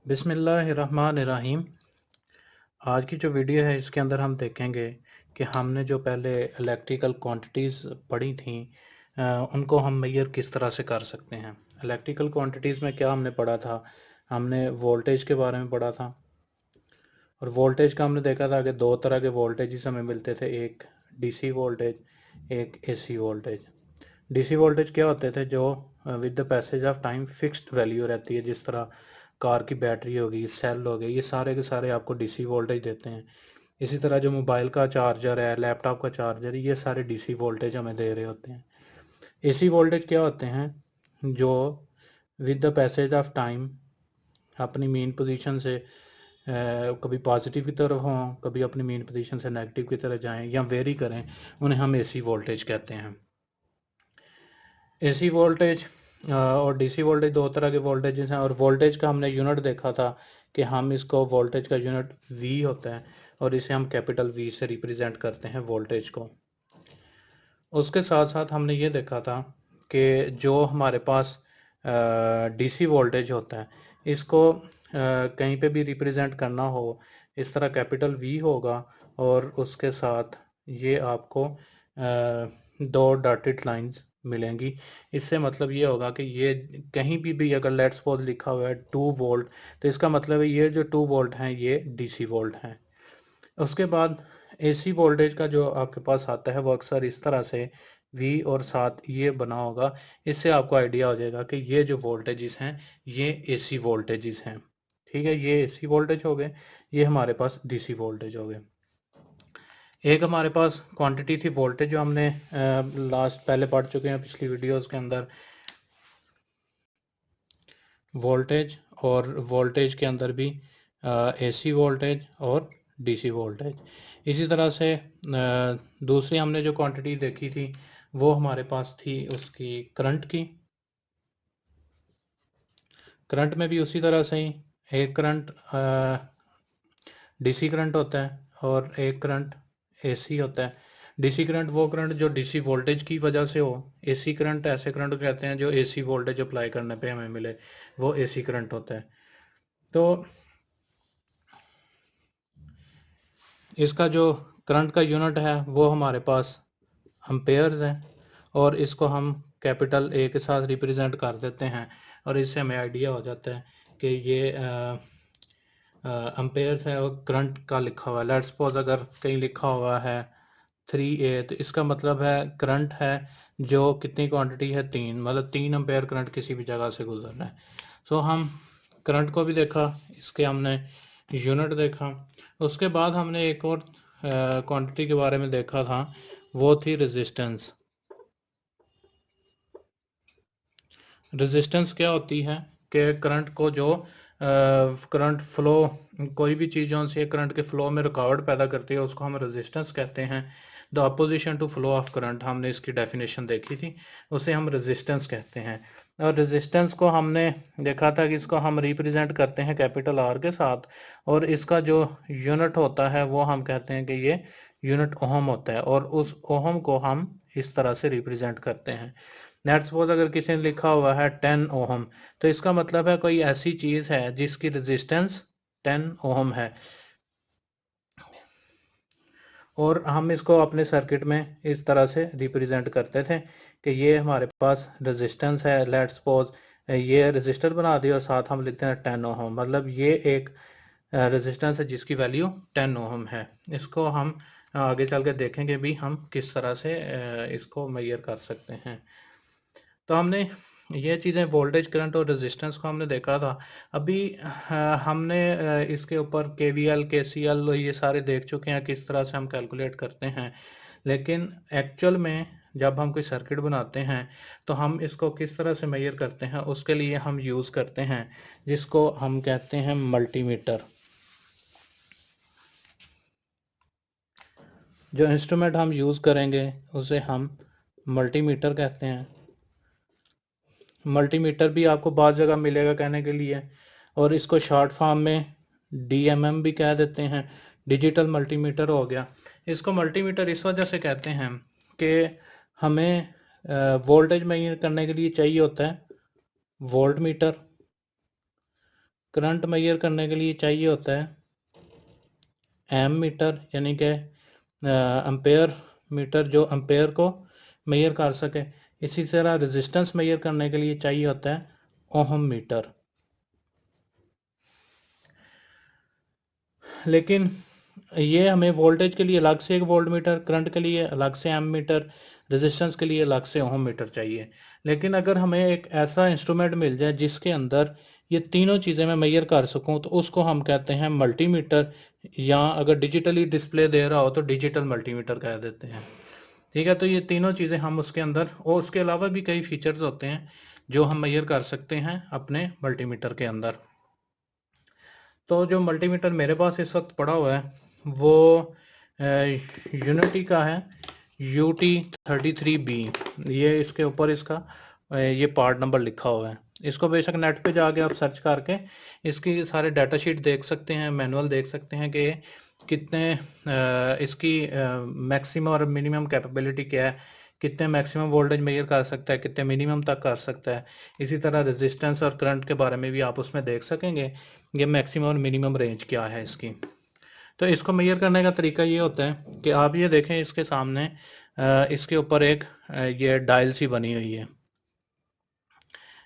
बिस्मिल्लाहिर्रहमानिर्रहीम। आज की जो वीडियो है इसके अंदर हम देखेंगे कि हमने जो पहले इलेक्ट्रिकल क्वांटिटीज़ पढ़ी थी उनको हम मेजर किस तरह से कर सकते हैं। इलेक्ट्रिकल क्वांटिटीज़ में क्या हमने पढ़ा था, हमने वोल्टेज के बारे में पढ़ा था। और वोल्टेज का हमने देखा था कि दो तरह के वोल्टेज हमें मिलते थे, एक डीसी वोल्टेज, एक एसी वोल्टेज। डीसी वोल्टेज क्या होते थे, जो with the passage of time fixed value रहती है, जिस तरह कार की बैटरी होगी, सेल हो गए, ये सारे के सारे आपको डीसी वोल्टेज देते हैं। इसी तरह जो मोबाइल का चार्जर है, लैपटॉप का चार्जर है, ये सारे डीसी वोल्टेज हमें दे रहे होते हैं। एसी वोल्टेज क्या होते हैं, जो with the passage of time अपनी मेन पोजीशन से कभी पॉजिटिव की तरफ हों, कभी अपनी मेन पोजीशन से नेगेटिव की तरफ जाएं या वेरी करें, उन्हें हम एसी वोल्टेज कहते हैं। एसी वोल्टेज और डीसी वोल्टेज दो तरह के वोल्टेजेस हैं। और वोल्टेज का हमने यूनिट देखा था कि हम इसको, वोल्टेज का यूनिट वी होता है और इसे हम कैपिटल वी से रिप्रेजेंट करते हैं वोल्टेज को। उसके साथ साथ हमने ये देखा था कि जो हमारे पास डीसी वोल्टेज होता है, इसको कहीं पे भी रिप्रेजेंट करना हो, इस तरह कैपिटल वी होगा और उसके साथ ये आपको दो डॉटेड लाइंस मिलेंगी। इससे मतलब ये होगा कि ये कहीं भी अगर लेट्स सपोज लिखा हुआ है 2 वोल्ट, तो इसका मतलब है ये जो 2 वोल्ट हैं ये डीसी वोल्ट हैं। उसके बाद एसी वोल्टेज का जो आपके पास आता है वो अक्सर इस तरह से वी और साथ ये बना होगा। इससे आपको आइडिया हो जाएगा कि ये जो वोल्टेजेस हैं ये एसी वोल्टेजेस हैं। ठीक है, ये एसी वोल्टेज हो गए, ये हमारे पास डीसी वोल्टेज हो गए। एक हमारे पास क्वांटिटी थी वोल्टेज, जो हमने लास्ट पहले पढ़ चुके हैं पिछली वीडियोस के अंदर, वोल्टेज। और वोल्टेज के अंदर भी एसी वोल्टेज और डीसी वोल्टेज। इसी तरह से दूसरी हमने जो क्वांटिटी देखी थी वो हमारे पास थी उसकी करंट की। करंट में भी उसी तरह से ही एक करंट डीसी करंट होता है और एक करंट एसी होता है। डीसी करंट वो करंट जो डीसी वोल्टेज की वजह से हो, एसी करंट ऐसे करंट को कहते हैं जो एसी वोल्टेज अप्लाई करने पे हमें मिले, वो एसी करंट होता है। तो इसका जो करंट का यूनिट है वो हमारे पास एम्पेयर्स है और इसको हम कैपिटल ए के साथ रिप्रेजेंट कर देते हैं और इससे हमें आइडिया हो जाता है कि ये एम्पेयर्स है और करंट का लिखा हुआ है। लेट्स सपोज अगर कहीं लिखा हुआ है 3A, तो इसका मतलब है करंट है जो कितनी क्वांटिटी है, 3, मतलब 3 एम्पेयर करंट किसी भी जगह से गुजर रहा है। सो हम करंट को भी देखा, इसके हमने यूनिट देखा। उसके बाद हमने एक और क्वांटिटी के बारे में देखा था, वो थी रेजिस्टेंस। रेजिस्टेंस क्या होती है कि करंट को जो करंट फ्लो, कोई भी चीज़ों से करंट के फ्लो में रुकावट पैदा करती है उसको हम रेजिस्टेंस कहते हैं। The opposition to flow of current, हमने इसकी डेफिनेशन देखी थी, उसे हम रेजिस्टेंस कहते हैं। और रेजिस्टेंस को हमने देखा था कि इसको हम रिप्रेजेंट करते हैं कैपिटल आर के साथ और इसका जो यूनिट होता है वो हम कहते हैं कि ये यूनिट ओहम होता है और उस ओहम को हम इस तरह से रिप्रेजेंट करते हैं। लेट्स सपोज अगर किसी ने लिखा हुआ है 10 ओहम, तो इसका मतलब है कोई ऐसी चीज है जिसकी रेजिस्टेंस 10 ओहम है और हम इसको अपने सर्किट में इस तरह से रिप्रेजेंट करते थे कि ये हमारे पास रेजिस्टेंस है। लेट्स सपोज ये रेजिस्टर बना दिया और साथ हम लिखते हैं 10 ओहम, मतलब ये एक रेजिस्टेंस है जिसकी वैल्यू 10 ओहम है। इसको हम आगे चल के देखेंगे भी हम किस तरह से इसको मेजर कर सकते हैं। तो हमने ये चीज़ें वोल्टेज करंट और रेजिस्टेंस को हमने देखा था। अभी हमने इसके ऊपर केवीएल केसीएल ये सारे देख चुके हैं किस तरह से हम कैलकुलेट करते हैं, लेकिन एक्चुअल में जब हम कोई सर्किट बनाते हैं तो हम इसको किस तरह से मेजर करते हैं उसके लिए हम यूज़ करते हैं जिसको हम कहते हैं मल्टीमीटर। जो इंस्ट्रूमेंट हम यूज़ करेंगे उसे हम मल्टीमीटर कहते हैं। मल्टीमीटर भी आपको बहुत जगह मिलेगा कहने के लिए, और इसको शॉर्ट फॉर्म में डीएमएम भी कह देते हैं, डिजिटल मल्टीमीटर हो गया। इसको मल्टीमीटर इस वजह से कहते हैं कि हमें वोल्टेज मेजर करने के लिए चाहिए होता है वोल्ट मीटर, करंट मेजर करने के लिए चाहिए होता है एम मीटर, यानी कि एम्पेयर मीटर जो एम्पेयर को मेजर कर सके। इसी तरह रेजिस्टेंस मेजर करने के लिए चाहिए होता है ओहम मीटर। लेकिन ये हमें वोल्टेज के लिए अलग से एक वोल्ट मीटर, करंट के लिए अलग से एम मीटर, रेजिस्टेंस के लिए अलग से ओहम मीटर चाहिए। लेकिन अगर हमें एक ऐसा इंस्ट्रूमेंट मिल जाए जिसके अंदर ये तीनों चीज़ें मैं मेजर कर सकूं, तो उसको हम कहते हैं मल्टीमीटर, या अगर डिजिटली डिस्प्ले दे रहा हो तो डिजिटल मल्टीमीटर कह देते हैं। ठीक है, तो ये तीनों चीज़ें हम उसके अंदर, और उसके अलावा भी कई फीचर्स होते हैं जो हम मेजर कर सकते हैं अपने मल्टीमीटर के अंदर। तो जो मल्टीमीटर मेरे पास इस वक्त पड़ा हुआ है वो यूनिटी का है UT33B। ये इसके ऊपर इसका ये पार्ट नंबर लिखा हुआ है। इसको बेशक नेट पे जाके आप सर्च करके इसकी सारे डाटा शीट देख सकते हैं, मैनुअल देख सकते हैं कि कितने इसकी मैक्सिमम और मिनिमम कैपेबिलिटी क्या है, कितने मैक्सिमम वोल्टेज मेजर कर सकता है, कितने मिनिमम तक कर सकता है। इसी तरह रेजिस्टेंस और करंट के बारे में भी आप उसमें देख सकेंगे, ये मैक्सिमम और मिनिमम रेंज क्या है इसकी। तो इसको मेजर करने का तरीका ये होता है कि आप ये देखें, इसके सामने इसके ऊपर एक ये डायल सी बनी हुई है।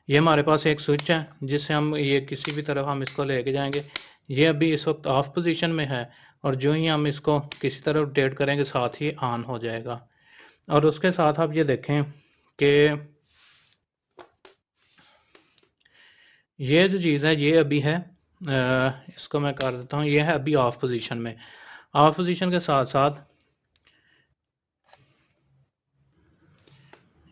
ये हमारे पास एक स्विच है जिससे हम ये किसी भी तरफ हम इसको लेके जाएंगे। ये अभी इस वक्त ऑफ पोजीशन में है, और जो ही हम इसको किसी तरफ रोटेट करेंगे साथ ही ऑन हो जाएगा। और उसके साथ आप ये देखें कि ये जो चीज़ है ये अभी है, इसको मैं कर देता हूँ, ये है अभी ऑफ पोजीशन में। ऑफ पोजीशन के साथ साथ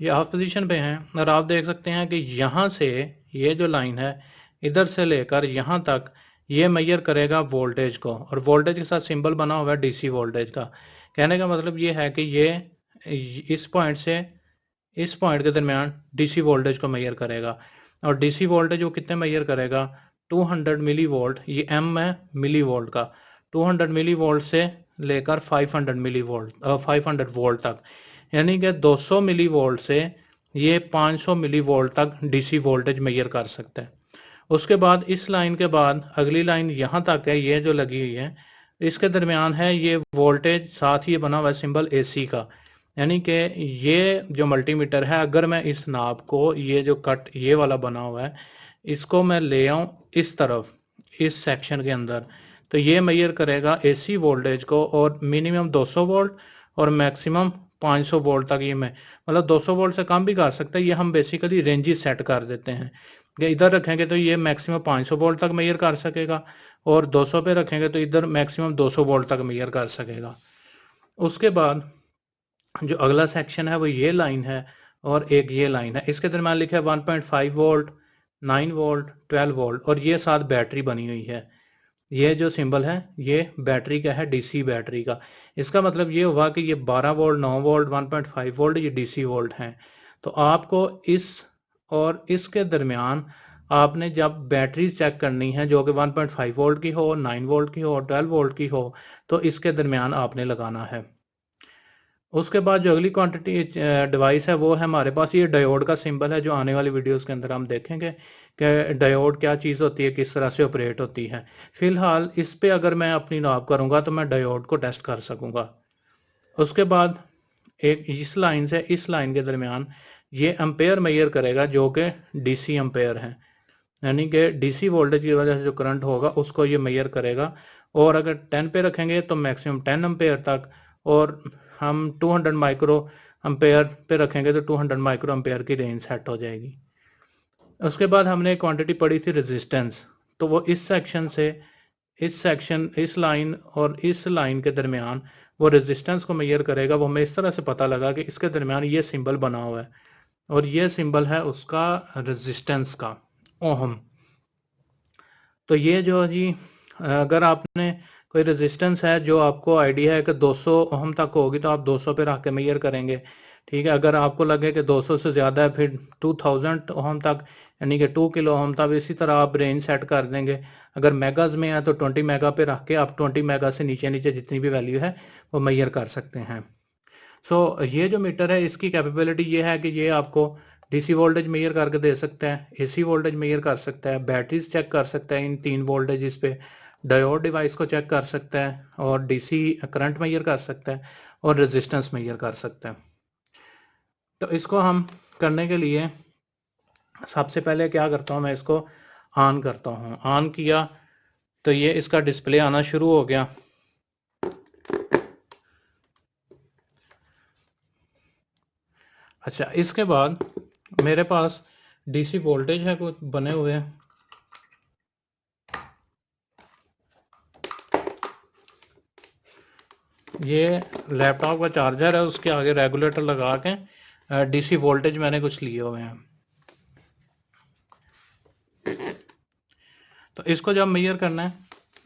ये ऑफ पोजीशन पे हैं, और आप देख सकते हैं कि यहाँ से ये जो लाइन है इधर से लेकर यहाँ तक ये मेजर करेगा वोल्टेज को, और वोल्टेज के साथ सिंबल बना हुआ है डीसी वोल्टेज का। कहने का मतलब ये है कि ये इस पॉइंट से इस पॉइंट के दरमियान डीसी वोल्टेज को मेजर करेगा। और डीसी वोल्टेज वो कितने मेजर करेगा, 200 मिली वोल्ट, ये एम है मिली वोल्ट का, 200 मिली वोल्ट से लेकर 500 मिली वोल्ट 500 वोल्ट तक, यानी कि 200 मिली वोल्ट से ये 500 मिली वोल्ट तक डीसी वोल्टेज मेजर कर सकता है। उसके बाद इस लाइन के बाद अगली लाइन यहाँ तक है, ये जो लगी हुई है, इसके दरमियान है ये वोल्टेज, साथ ही बना हुआ है सिंबल एसी का। यानी कि ये जो मल्टीमीटर है, अगर मैं इस नाब को, ये जो कट ये वाला बना हुआ है, इसको मैं ले आऊँ इस तरफ इस सेक्शन के अंदर, तो ये मेजर करेगा एसी वोल्टेज को, और मिनिमम 200 वोल्ट और मैक्सिमम 500 वोल्ट तक। ये मैं मतलब 200 वोल्ट से कम भी कर सकता है, ये हम बेसिकली रेंजेस सेट कर देते हैं कि इधर रखेंगे तो ये मैक्सिमम 500 वोल्ट तक मेजर कर सकेगा, और 200 पे रखेंगे तो इधर मैक्सिमम 200 वोल्ट तक मेजर कर सकेगा। उसके बाद जो अगला सेक्शन है वो ये लाइन है, और एक ये लाइन है, इसके दरम्यान लिखा है 1.5 वोल्ट, 9 वोल्ट, 12 वोल्ट, और ये साथ बैटरी बनी हुई है। ये जो सिंबल है ये बैटरी का है, डीसी बैटरी का। इसका मतलब ये हुआ कि ये 12 वोल्ट, 9 वोल्ट, 1.5 वोल्ट ये डीसी वोल्ट हैं। तो आपको इस और इसके दरमियान आपने जब बैटरी चेक करनी है जो कि 1.5 वोल्ट की हो, 9 वोल्ट की हो, 12 वोल्ट की हो, तो इसके दरमियान आपने लगाना है। उसके बाद जो अगली क्वांटिटी डिवाइस है वो है हमारे पास ये डायोड का सिंबल है, जो आने वाली वीडियोस के अंदर हम देखेंगे कि डायोड क्या चीज़ होती है, किस तरह से ऑपरेट होती है। फिलहाल इस पे अगर मैं अपनी नॉब करूँगा तो मैं डायोड को टेस्ट कर सकूँगा। उसके बाद एक इस लाइन से इस लाइन के दरमियान ये एम्पेयर मेजर करेगा, जो कि डीसी एम्पेयर है, यानी कि डीसी वोल्टेज की वजह से जो करंट होगा उसको ये मेजर करेगा। और अगर 10 पे रखेंगे तो मैक्सिमम 10 एम्पेयर तक, और हम 200 माइक्रो एम्पेयर पे रखेंगे तो 200 माइक्रो एम्पेयर की रेंज सेट हो जाएगी। उसके बाद हमने एक क्वांटिटी पढ़ी थी रेजिस्टेंस, तो वो इस सेक्शन से इस लाइन और इस लाइन के दरमियान वो रेजिस्टेंस को मेजर करेगा। वो हमें इस तरह से पता लगा कि इसके दरमियान ये सिंबल बना हुआ है, और ये सिंबल है उसका रेजिस्टेंस का, ओहम। तो ये जो जी, अगर आपने कोई रेजिस्टेंस है जो आपको आइडिया है कि 200 ओहम तक होगी तो आप 200 पे रख के मेजर करेंगे। ठीक है, अगर आपको लगे कि 200 से ज़्यादा है फिर 2000 ओहम तक, यानी कि 2 किलो ओहम तक, इसी तरह आप रेंज सेट कर देंगे। अगर मेगाज में है तो 20 मेगा पे रख के आप 20 मेगा से नीचे नीचे जितनी भी वैल्यू है वो मेजर कर सकते हैं। सो ये जो मीटर है इसकी कैपेबिलिटी ये है कि ये आपको डीसी वोल्टेज मेजर करके दे सकता है, एसी वोल्टेज मेजर कर सकता है, बैटरीज चेक कर सकता है इन 3 वोल्टेज पे, डायोड डिवाइस को चेक कर सकता है और डीसी करंट मेजर कर सकता है और रेजिस्टेंस मेजर कर सकता है। तो इसको हम करने के लिए सबसे पहले क्या करता हूँ, मैं इसको ऑन करता हूँ। ऑन किया तो ये इसका डिस्प्ले आना शुरू हो गया। अच्छा, इसके बाद मेरे पास डीसी वोल्टेज है कुछ बने हुए हैं। ये लैपटॉप का चार्जर है, उसके आगे रेगुलेटर लगा के डीसी वोल्टेज मैंने कुछ लिए हुए हैं। तो इसको जब मेजर करना है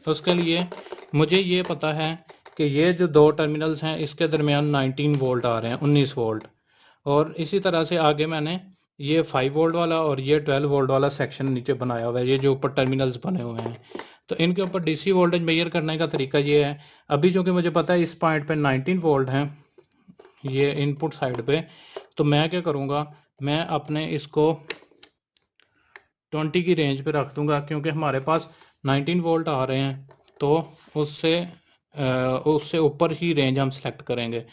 तो उसके लिए मुझे ये पता है कि ये जो 2 टर्मिनल्स हैं इसके दरमियान 19 वोल्ट आ रहे हैं, 19 वोल्ट। और इसी तरह से आगे मैंने ये 5 वोल्ट वाला और ये 12 वोल्ट वाला सेक्शन नीचे बनाया हुआ है, ये जो ऊपर टर्मिनल्स बने हुए हैं। तो इनके ऊपर डीसी वोल्टेज मेजर करने का तरीका ये है, अभी जो कि मुझे पता है इस पॉइंट पे 19 वोल्ट हैं ये इनपुट साइड पे, तो मैं क्या करूँगा, मैं अपने इसको 20 की रेंज पे रख दूंगा, क्योंकि हमारे पास 19 वोल्ट आ रहे हैं तो उससे ऊपर ही रेंज हम सेलेक्ट करेंगे।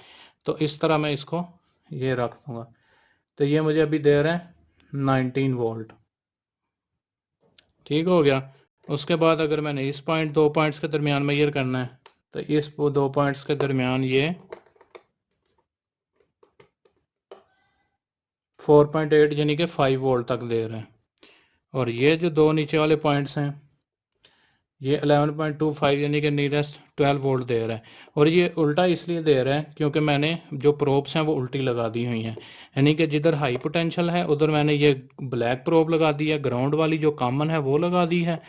तो इस तरह मैं इसको ये रख दूंगा। तो ये मुझे अभी दे रहे हैं 19 वोल्ट, ठीक हो गया। उसके बाद अगर मैंने इस पॉइंट 2 पॉइंट्स के दरमियान मेजर करना है तो इस 2 पॉइंट्स के दरमियान ये 4.8 यानी कि 5 वोल्ट तक दे रहे हैं। और ये जो 2 नीचे वाले पॉइंट्स हैं ये 11.25 यानी कि नियरेस्ट 12 वोल्ट दे रहा है। और ये उल्टा इसलिए दे रहा है क्योंकि मैंने जो प्रोब्स हैं वो उल्टी लगा दी हुई हैं, यानी कि जिधर हाई पोटेंशियल है उधर मैंने ये ब्लैक प्रोब लगा दी है, ग्राउंड वाली जो कॉमन है वो लगा दी है,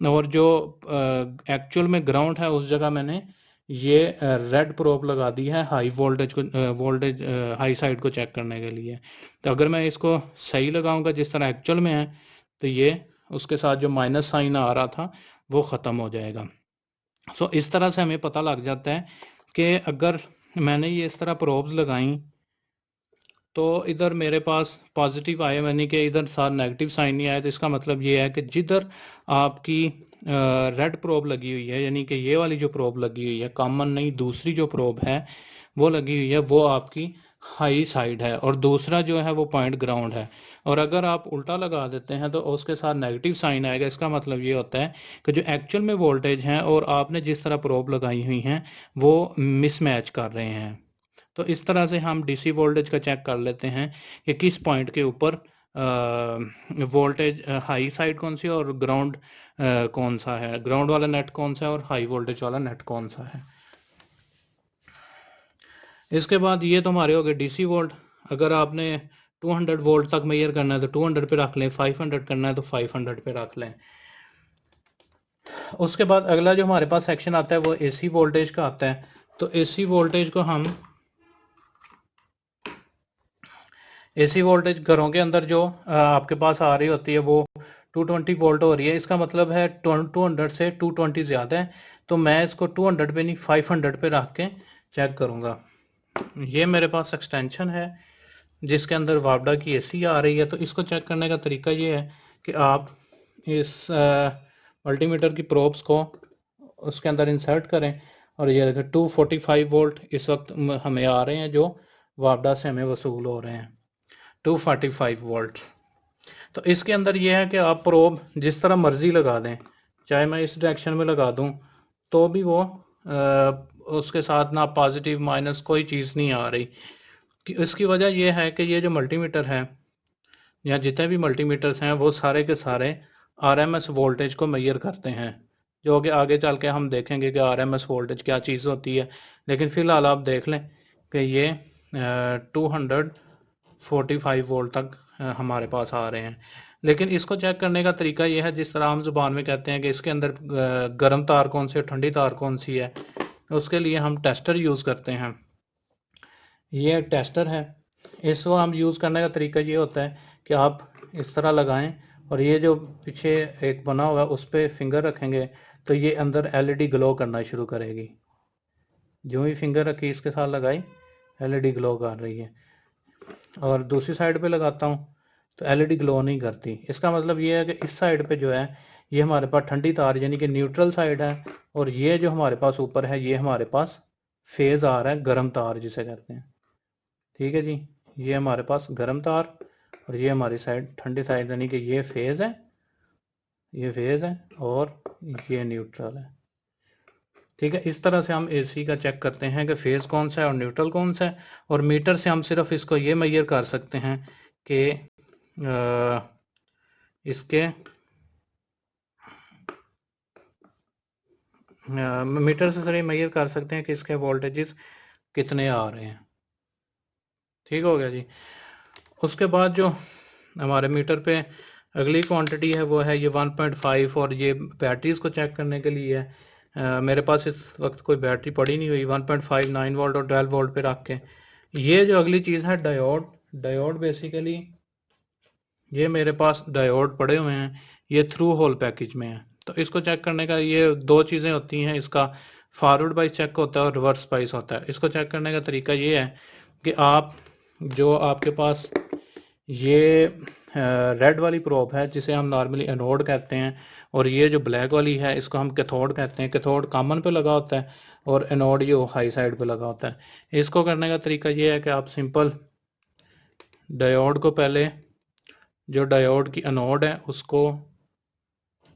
और जो एक्चुअल में ग्राउंड है उस जगह मैंने ये रेड प्रोब लगा दी है हाई वोल्टेज को, वोल्टेज हाई साइड को चेक करने के लिए। तो अगर मैं इसको सही लगाऊंगा जिस तरह एक्चुअल में है तो ये उसके साथ जो माइनस साइन आ रहा था वो ख़त्म हो जाएगा। सो इस तरह से हमें पता लग जाता है कि अगर मैंने ये इस तरह प्रोब्स लगाई तो इधर मेरे पास पॉजिटिव आया, यानी कि इधर साथ नेगेटिव साइन नहीं आया, तो इसका मतलब ये है कि जिधर आपकी रेड प्रोब लगी हुई है, यानी कि ये वाली जो प्रोब लगी हुई है कॉमन नहीं, दूसरी जो प्रोब है वो लगी हुई है, वो आपकी हाई साइड है और दूसरा जो है वो पॉइंट ग्राउंड है। और अगर आप उल्टा लगा देते हैं तो उसके साथ नेगेटिव साइन आएगा। इसका मतलब ये होता है कि जो एक्चुअल में वोल्टेज हैं और आपने जिस तरह प्रोब लगाई हुई हैं वो मिसमैच कर रहे हैं। तो इस तरह से हम डीसी वोल्टेज का चेक कर लेते हैं कि किस पॉइंट के ऊपर वोल्टेज हाई साइड कौन सी है और ग्राउंड कौन सा है, ग्राउंड वाला नेट कौन सा है और हाई वोल्टेज वाला नेट कौन सा है। इसके बाद ये तो हमारे हो गए डीसी वोल्ट। अगर आपने 200 वोल्ट तक मेजर करना है तो 200 पे रख लें, 500 करना है तो 500 पे रख लें। उसके बाद अगला जो हमारे पास सेक्शन आता है वो एसी वोल्टेज का आता है। तो एसी वोल्टेज को हम एसी वोल्टेज घरों के अंदर जो आपके पास आ रही होती है वो 220 वोल्ट हो रही है। इसका मतलब है 200 से 220 ज़्यादा है, तो मैं इसको 200 पे नहीं 500 पे रख के चेक करूँगा। ये मेरे पास एक्सटेंशन है जिसके अंदर वापडा की एसी आ रही है। तो इसको चेक करने का तरीका ये है कि आप इस मल्टीमीटर की प्रोब्स को उसके अंदर इंसर्ट करें और ये देखें 245 वोल्ट इस वक्त हमें आ रहे हैं जो वापडा से हमें वसूल हो रहे हैं, 245 वोल्ट। तो इसके अंदर ये है कि आप प्रोब जिस तरह मर्जी लगा दें, चाहे मैं इस डायरेक्शन में लगा दूं तो भी वो उसके साथ ना पॉजिटिव माइनस कोई चीज़ नहीं आ रही। इसकी वजह यह है कि ये जो मल्टीमीटर है या जितने भी मल्टीमीटर्स हैं वो सारे के सारे आरएमएस वोल्टेज को मेजर करते हैं, जो कि आगे चल के हम देखेंगे कि आरएमएस वोल्टेज क्या चीज़ होती है। लेकिन फ़िलहाल आप देख लें कि ये 245 वोल्ट तक हमारे पास आ रहे हैं। लेकिन इसको चेक करने का तरीका ये है जिस तरह हम ज़ुबान में कहते हैं कि इसके अंदर गर्म तार कौन सी है, ठंडी तार कौन सी है। उसके लिए हम टेस्टर यूज़ करते हैं। ये टेस्टर है, इसको हम यूज़ करने का तरीका ये होता है कि आप इस तरह लगाएं और ये जो पीछे एक बना हुआ है उस पर फिंगर रखेंगे तो ये अंदर एलईडी ग्लो करना शुरू करेगी। जो ही फिंगर रखी इसके साथ लगाई एलईडी ग्लो कर रही है। और दूसरी साइड पे लगाता हूँ तो एलईडी ग्लो नहीं करती। इसका मतलब ये है कि इस साइड पे जो है ये हमारे पास ठंडी तार यानी कि न्यूट्रल साइड है, और ये जो हमारे पास ऊपर है ये हमारे पास फेज आ रहा है, गर्म तार जिसे कहते हैं। ठीक है जी, ये हमारे पास गर्म तार और ये हमारी साइड ठंडी साइड, यानी कि ये फेज है, ये फेज है और ये न्यूट्रल है। ठीक है, इस तरह से हम एसी का चेक करते हैं कि फेज कौन सा है और न्यूट्रल कौन सा है। और मीटर से हम सिर्फ इसको ये मेजर कर सकते हैं कि इसके मीटर से सर ये मेजर कर सकते हैं कि इसके वोल्टेजेस कितने आ रहे हैं। ठीक हो गया जी। उसके बाद जो हमारे मीटर पे अगली क्वांटिटी है वो है ये 1.5, और ये बैटरीज को चेक करने के लिए है। मेरे पास इस वक्त कोई बैटरी पड़ी नहीं हुई। 1.5 9 वोल्ट और 12 वोल्ट पे रख के ये जो अगली चीज़ है डायोड। डायोड बेसिकली ये मेरे पास डायोड पड़े हुए हैं, ये थ्रू होल पैकेज में है। तो इसको चेक करने का ये दो चीज़ें होती हैं, इसका फॉरवर्ड बाइस चेक होता है और रिवर्स बाइस होता है। इसको चेक करने का तरीका ये है कि आप जो आपके पास ये रेड वाली प्रोब है जिसे हम नॉर्मली एनोड कहते हैं, और ये जो ब्लैक वाली है इसको हम कैथोड कहते हैं। कैथोड कॉमन पे लगा होता है और एनोड ये हाई साइड पे लगा होता है। इसको करने का तरीका ये है कि आप सिंपल डायोड को पहले, जो डायोड की एनोड है उसको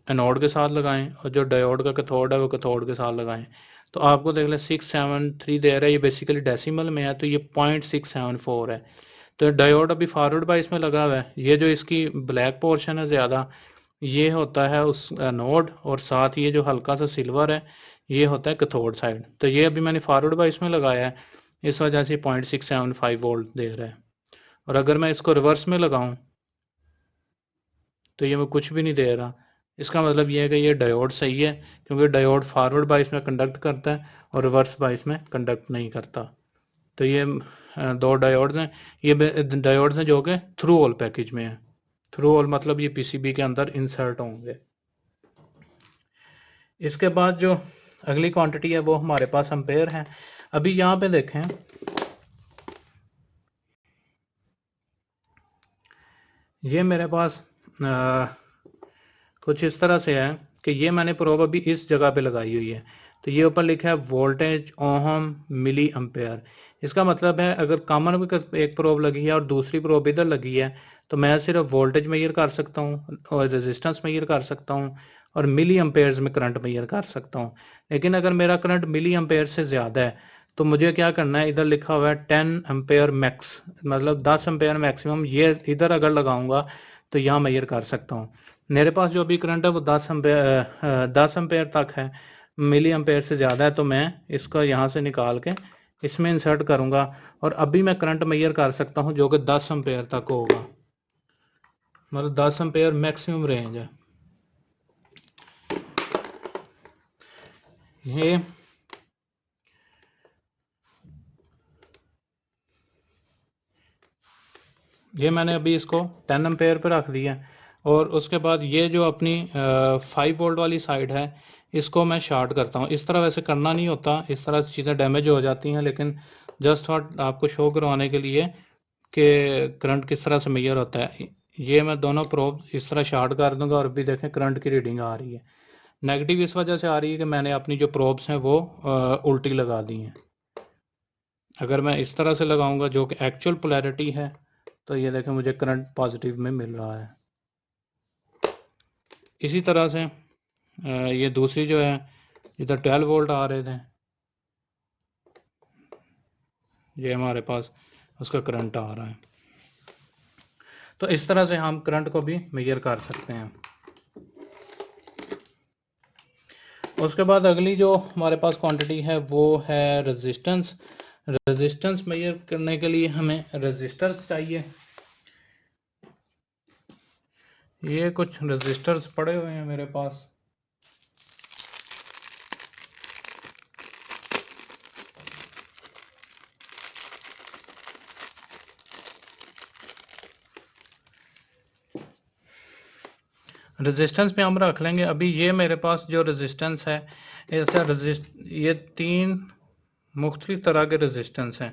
एनोड के साथ लगाएं और जो डायोड का कैथोड है वो कैथोड के साथ लगाएं। तो आपको देख लें 673 दे रहा है, ये बेसिकली डेसिमल में है तो ये 0.674 है। तो डायोड अभी फॉरवर्ड बाइस में लगा हुआ है। ये जो इसकी ब्लैक पोर्शन है ज़्यादा ये होता है उस एनोड, और साथ ये जो हल्का सा सिल्वर है ये होता है कैथोड साइड। तो ये अभी मैंने फॉरवर्ड बाइस में लगाया है, इस वजह से 0.675 वोल्ट दे रहा है। और अगर मैं इसको रिवर्स में लगाऊं तो ये मैं कुछ भी नहीं दे रहा। इसका मतलब ये है कि ये डायोड सही है, क्योंकि डायोड फॉरवर्ड बाइस में कंडक्ट करता है और रिवर्स बाइस में कंडक्ट नहीं करता। तो ये दो डायोड हैं, ये डायोड हैं जो कि थ्रू होल पैकेज में है। थ्रू होल मतलब ये पीसीबी के अंदर इंसर्ट होंगे। इसके बाद जो अगली क्वांटिटी है वो हमारे पास एम्पेयर है। अभी यहाँ पे देखें, ये मेरे पास कुछ इस तरह से है कि ये मैंने प्रोब अभी इस जगह पे लगाई हुई है। तो ये ऊपर लिखा है वोल्टेज ओहम मिली एम्पेयर। इसका मतलब है अगर कॉमन भी एक प्रोब लगी है और दूसरी प्रोब इधर लगी है तो मैं सिर्फ वोल्टेज मेजर कर सकता हूँ और रेजिस्टेंस मेजर कर सकता हूँ और मिली एम्पेयर्स में करंट मेजर कर सकता हूँ। लेकिन अगर मेरा करंट मिली एम्पेयर से ज़्यादा है तो मुझे क्या करना है, इधर लिखा हुआ है 10 एम्पेयर मैक्स, मतलब 10 एम्पेयर मैक्सिमम, ये इधर अगर लगाऊंगा तो यहाँ मेजर कर सकता हूँ। मेरे पास जो अभी करंट है वो 10 एम्पेयर तक है, मिली एम्पेयर से ज़्यादा है तो मैं इसको यहाँ से निकाल के इसमें इंसर्ट करूँगा और अभी मैं करंट मेजर कर सकता हूँ जो कि 10 एम्पेयर तक होगा, मतलब 10 एम्पेयर मैक्सिमम रेंज है। ये मैंने अभी इसको 10 एम्पेयर पे रख दिया। और उसके बाद ये जो अपनी 5 वोल्ट वाली साइड है इसको मैं शार्ट करता हूँ। इस तरह वैसे करना नहीं होता, इस तरह से चीज़ें डैमेज हो जाती हैं, लेकिन जस्ट आपको शो करवाने के लिए कि करंट किस तरह से मेजर होता है। ये मैं दोनों प्रोब इस तरह शार्ट कर दूंगा और अभी देखें करंट की रीडिंग आ रही है। नेगेटिव इस वजह से आ रही है कि मैंने अपनी जो प्रोब्स हैं वो उल्टी लगा दी हैं। अगर मैं इस तरह से लगाऊंगा जो कि एक्चुअल पोलैरिटी है तो ये देखें मुझे करंट पॉजिटिव में मिल रहा है। इसी तरह से ये दूसरी जो है इधर 12 वोल्ट आ रहे थे, ये हमारे पास उसका करंट आ रहा है। तो इस तरह से हम करंट को भी मेजर कर सकते हैं। उसके बाद अगली जो हमारे पास क्वांटिटी है वो है रेजिस्टेंस। रेजिस्टेंस मेजर करने के लिए हमें रेजिस्टर्स चाहिए। ये कुछ रेजिस्टर्स पड़े हुए हैं मेरे पास। रेजिस्टेंस में हम रख लेंगे। अभी ये मेरे पास जो रेजिस्टेंस है ऐसा ये 3 मुख्तलिफ तरह के रेजिस्टेंस हैं।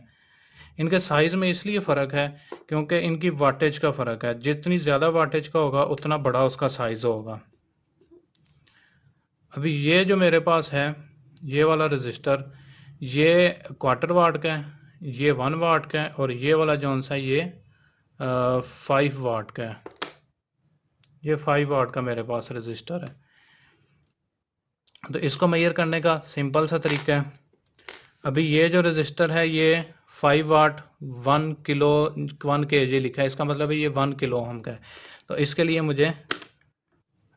इनके साइज़ में इसलिए फ़र्क है क्योंकि इनकी वाटेज का फ़र्क है, जितनी ज़्यादा वाटेज का होगा उतना बड़ा उसका साइज़ होगा। अभी ये जो मेरे पास है ये वाला रजिस्टर, ये क्वार्टर वाट का है, ये 1 वाट का है, और ये वाला जौन सा ये 5 वाट का है। ये 5 वाट का मेरे पास रजिस्टर है। तो इसको मेजर करने का सिंपल सा तरीका है। अभी ये जो रजिस्टर है ये 5 वाट 1 किलो 1 kg लिखा है, इसका मतलब है ये 1 किलो ओम का है। तो इसके लिए मुझे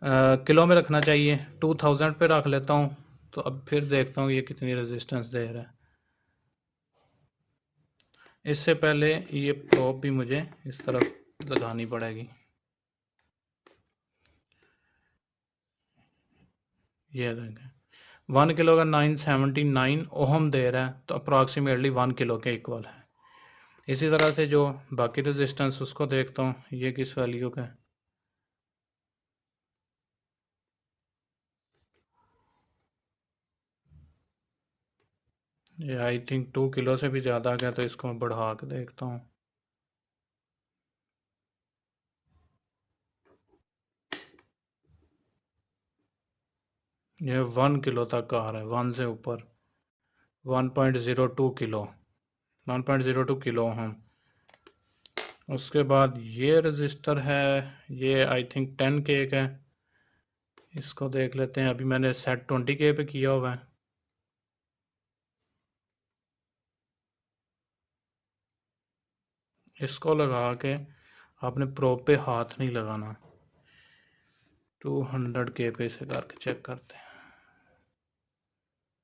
किलो में रखना चाहिए, 2000 पे रख लेता हूँ। तो अब फिर देखता हूँ ये कितनी रेजिस्टेंस दे रहा है। इससे पहले ये प्रोब भी मुझे इस तरफ लगानी पड़ेगी। ये देखें 1 किलो का 979 ओहम दे रहा है, तो अप्रॉक्सीमेटली 1 किलो के इक्वल है। इसी तरह से जो बाकी रेजिस्टेंस उसको देखता हूँ ये किस वैल्यू का है। ये आई थिंक 2 किलो से भी ज़्यादा आ गया, तो इसको मैं बढ़ा के देखता हूँ। ये 1 किलो तक आ रहा है, 1 से ऊपर 1.02 किलो 1.02 किलो हम। उसके बाद ये रजिस्टर है, ये आई थिंक 10K का है। इसको देख लेते हैं। अभी मैंने सेट 20K पे किया हुआ है। इसको लगा के आपने प्रोब पे हाथ नहीं लगाना। 200K पे से करके चेक करते हैं।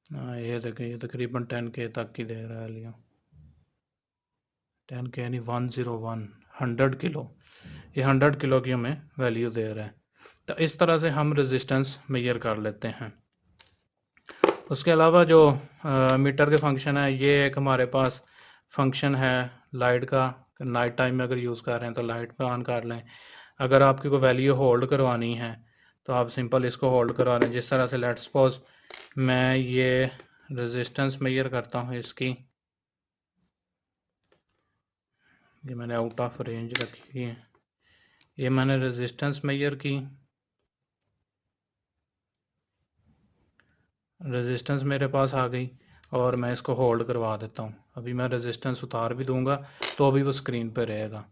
हाँ ये देखें, ये तकरीबन 10K तक की दे रहा है लियो। 10K यानी 101 100 किलो। ये 100 किलो की हमें वैल्यू दे रहा है। तो इस तरह से हम रेजिस्टेंस मेजर कर लेते हैं। उसके अलावा जो मीटर के फंक्शन है, ये एक हमारे पास फंक्शन है लाइट का। नाइट टाइम में अगर यूज़ कर रहे हैं तो लाइट पे ऑन कर लें। अगर आपकी कोई वैल्यू होल्ड करवानी है तो आप सिंपल इसको होल्ड करवा लें। जिस तरह से लेट्स सपोज मैं ये रेजिस्टेंस मेजर करता हूँ इसकी, ये मैंने आउट ऑफ रेंज रखी है। ये मैंने रेजिस्टेंस मेजर की, रेजिस्टेंस मेरे पास आ गई और मैं इसको होल्ड करवा देता हूँ। अभी मैं रेजिस्टेंस उतार भी दूंगा तो अभी वो स्क्रीन पे रहेगा।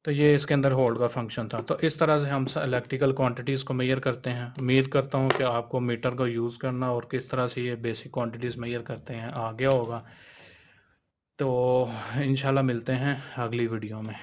तो ये इसके अंदर होल्ड का फंक्शन था। तो इस तरह से हम इलेक्ट्रिकल क्वांटिटीज़ को मेजर करते हैं। उम्मीद करता हूँ कि आपको मीटर को यूज़ करना और किस तरह से ये बेसिक क्वांटिटीज़ मेजर करते हैं आ गया होगा। तो इंशाल्लाह मिलते हैं अगली वीडियो में।